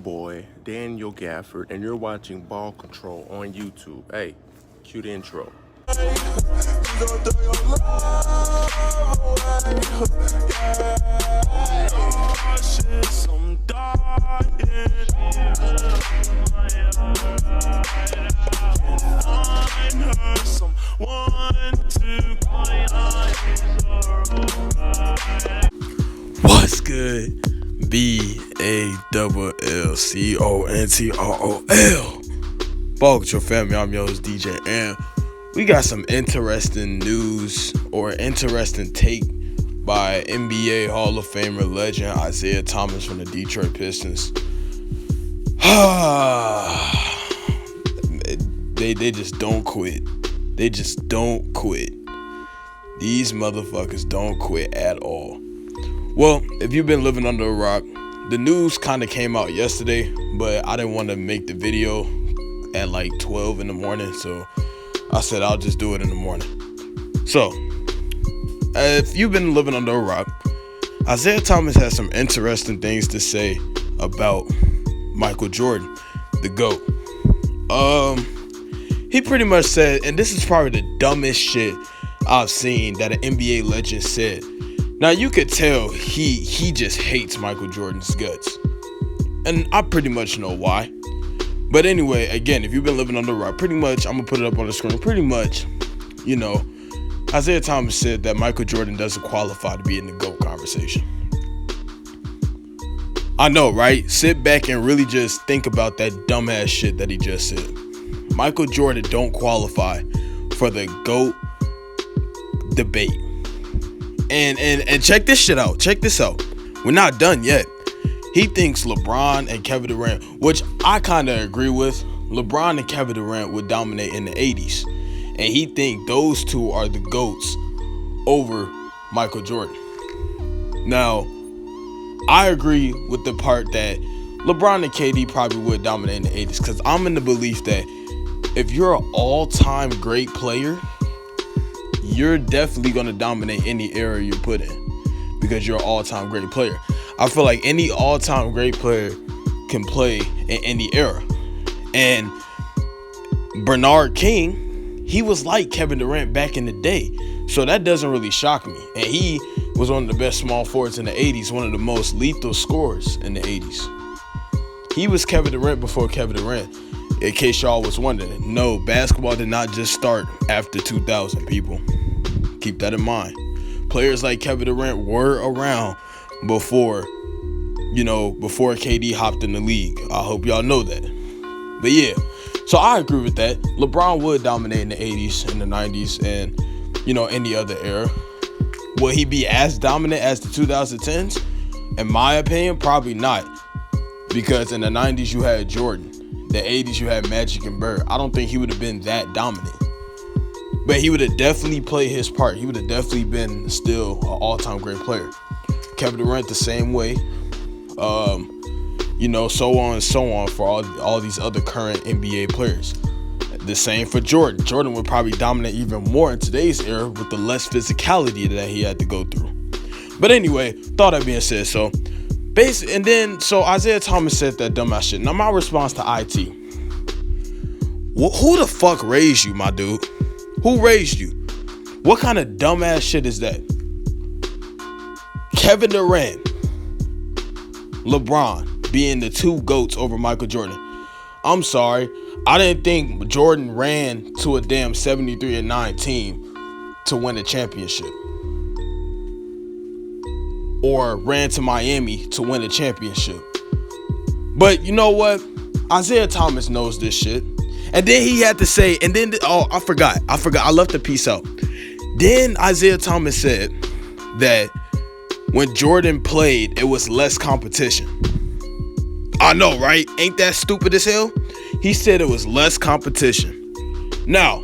boy, Daniel Gafford, and you're watching Ball Control on YouTube. Hey, cue the intro. What's good? BALLCONTROL. Ball Control family, I'm your host DJ, and we got some interesting news or interesting take by NBA Hall of Famer legend Isaiah Thomas from the Detroit Pistons. They just don't quit. They just don't quit. These motherfuckers don't quit at all. Well, if you've been living under a rock, the news kind of came out yesterday, but I didn't want to make the video at like 12 in the morning, so I said I'll just do it in the morning. So, if you've been living under a rock, Isaiah Thomas has some interesting things to say about Michael Jordan, the GOAT. He pretty much said, and this is probably the dumbest shit I've seen that an NBA legend said. Now, you could tell he just hates Michael Jordan's guts. And I pretty much know why. But anyway, again, if you've been living under a rock, pretty much, I'm going to put it up on the screen. Pretty much, Isaiah Thomas said that Michael Jordan doesn't qualify to be in the GOAT conversation. I know, right? Sit back and really just think about that dumbass shit that he just said. Michael Jordan don't qualify for the GOAT debate. And check this shit out. Check this out. We're not done yet. He thinks LeBron and Kevin Durant, which I kind of agree with. LeBron and Kevin Durant would dominate in the 80s. And he thinks those two are the GOATs over Michael Jordan. Now, I agree with the part that LeBron and KD probably would dominate in the 80s. Because I'm in the belief that if you're an all-time great player, you're definitely going to dominate any era you put in because you're an all-time great player. I feel like any all-time great player can play in any era. And Bernard King, he was like Kevin Durant back in the day. So that doesn't really shock me. And he was one of the best small forwards in the 80s, one of the most lethal scorers in the 80s. He was Kevin Durant before Kevin Durant. In case y'all was wondering, no, basketball did not just start after 2000, people. Keep that in mind. Players like Kevin Durant were around before KD hopped in the league. I hope y'all know that. But yeah, so I agree with that. LeBron would dominate in the 80s and the 90s and, any other era. Will he be as dominant as the 2010s? In my opinion, probably not. Because in the 90s, you had Jordan. The 80s, you had Magic and Bird. I don't think he would have been that dominant. But he would have definitely played his part. He would have definitely been still an all-time great player. Kevin Durant the same way. So on and so on for all these other current NBA players. The same for Jordan. Jordan would probably dominate even more in today's era with the less physicality that he had to go through. But anyway, thought that being said, so Isaiah Thomas said that dumbass shit. Now my response to IT. Who the fuck raised you, my dude? Who raised you? What kind of dumbass shit is that? Kevin Durant, LeBron being the two GOATs over Michael Jordan. I'm sorry. I didn't think Jordan ran to a damn 73-9 team to win a championship. Or ran to Miami to win a championship. But you know what? Isaiah Thomas knows this shit. And then he had to say, I forgot. I left the piece out. Then Isaiah Thomas said that when Jordan played, it was less competition. I know, right? Ain't that stupid as hell? He said it was less competition. Now,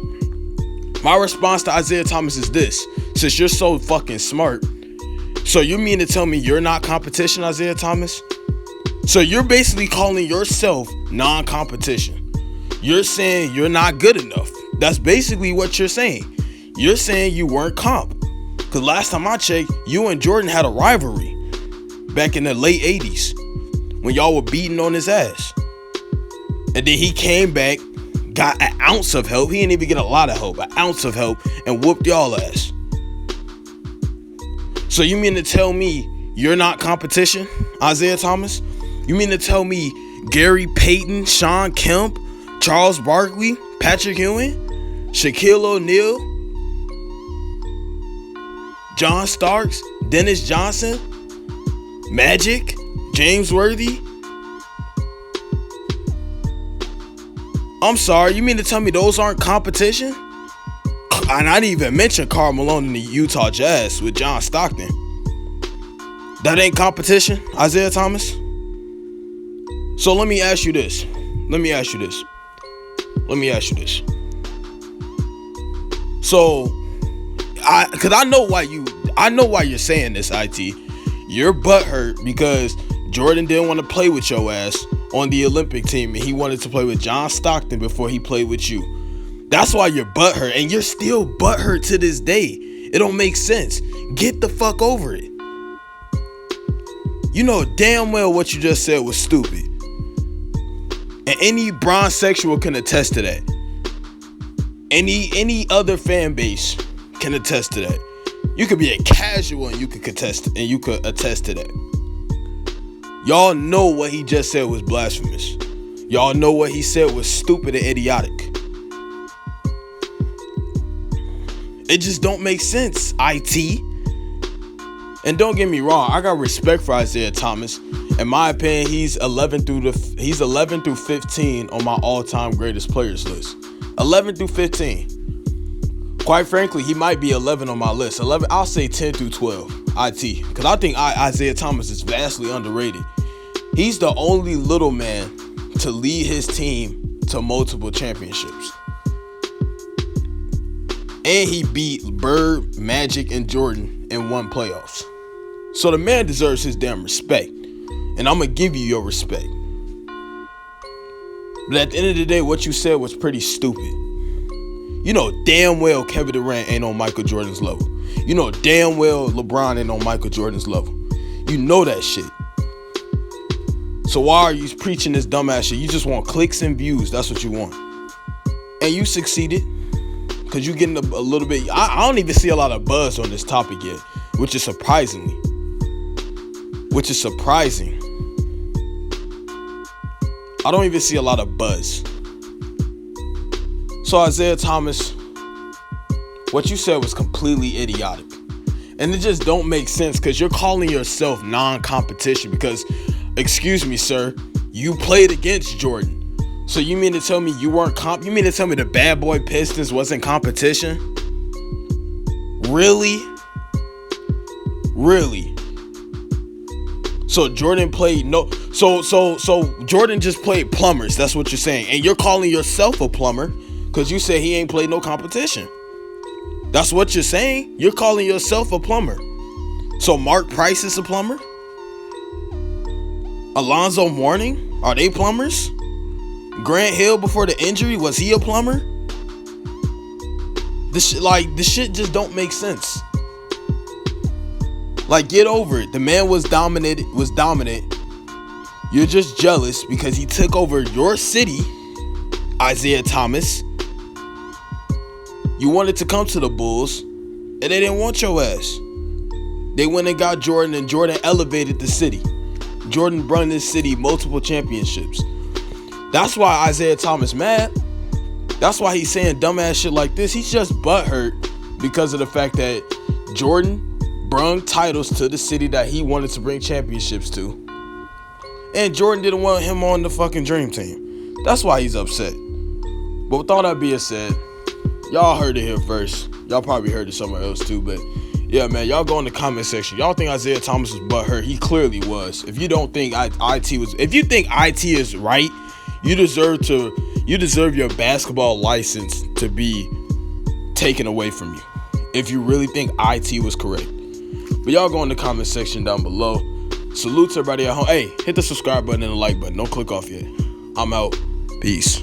my response to Isaiah Thomas is this. Since you're so fucking smart, so you mean to tell me you're not competition, Isaiah Thomas? So you're basically calling yourself non-competition. You're saying you're not good enough. That's basically what you're saying. You're saying you weren't comp. Because last time I checked, you and Jordan had a rivalry back in the late 80s. when y'all were beating on his ass. And then he came back, got an ounce of help. He didn't even get a lot of help, an ounce of help, and whooped y'all ass. So you mean to tell me you're not competition, Isaiah Thomas? You mean to tell me Gary Payton, Sean Kemp, Charles Barkley, Patrick Ewing, Shaquille O'Neal, John Starks, Dennis Johnson, Magic, James Worthy? I'm sorry, you mean to tell me those aren't competition? And I didn't even mention Karl Malone in the Utah Jazz with John Stockton. That ain't competition, Isaiah Thomas? So let me ask you this. So, because I know why you're saying this, IT. You're butthurt because Jordan didn't want to play with your ass on the Olympic team, and he wanted to play with John Stockton before he played with you. That's why you're butthurt, and you're still butthurt to this day. It don't make sense. Get the fuck over it. You know damn well what you just said was stupid. And any bronzexual can attest to that. Any other fan base can attest to that. You could be a casual and you could attest to that. Y'all know what he just said was blasphemous. Y'all know what he said was stupid and idiotic. It just don't make sense, IT. And don't get me wrong, I got respect for Isaiah Thomas. In my opinion, he's 11 through 15 on my all-time greatest players list. 11 through 15. Quite frankly, he might be 11 on my list. 11, I'll say 10 through 12, IT. Because I think Isaiah Thomas is vastly underrated. He's the only little man to lead his team to multiple championships. And he beat Bird, Magic, and Jordan and won playoffs. So the man deserves his damn respect. And I'm going to give you your respect. But at the end of the day, what you said was pretty stupid. You know damn well Kevin Durant ain't on Michael Jordan's level. You know damn well LeBron ain't on Michael Jordan's level. You know that shit. So why are you preaching this dumbass shit? You just want clicks and views. That's what you want. And you succeeded. Because you're getting a little bit... I don't even see a lot of buzz on this topic yet. Which is surprising. I don't even see a lot of buzz. So Isaiah Thomas, what you said was completely idiotic. And it just don't make sense because you're calling yourself non-competition because, excuse me, sir, you played against Jordan. So you mean to tell me you weren't you mean to tell me the bad boy Pistons wasn't competition? Really? So Jordan played so Jordan just played plumbers, that's what you're saying. And you're calling yourself a plumber because you say he ain't played no competition. That's what you're saying? You're calling yourself a plumber. So Mark Price is a plumber? Alonzo Mourning, are they plumbers? Grant Hill before the injury, was he a plumber? This shit just don't make sense. Like, get over it. The man was dominant. You're just jealous because he took over your city, Isaiah Thomas. You wanted to come to the Bulls, and they didn't want your ass. They went and got Jordan, and Jordan elevated the city. Jordan brought this city multiple championships. That's why Isaiah Thomas mad. That's why he's saying dumbass shit like this. He's just butthurt because of the fact that Jordan brung titles to the city that he wanted to bring championships to. And Jordan didn't want him on the fucking dream team. That's why he's upset. But with all that being said, y'all heard it here first. Y'all probably heard it somewhere else too, but yeah, man, y'all go in the comment section. Y'all think Isaiah Thomas was butthurt? He clearly was. If you don't think if you think IT is right, you deserve your basketball license to be taken away from you. If you really think IT was correct. But y'all go in the comment section down below. Salute to everybody at home. Hey, hit the subscribe button and the like button. Don't click off yet. I'm out. Peace.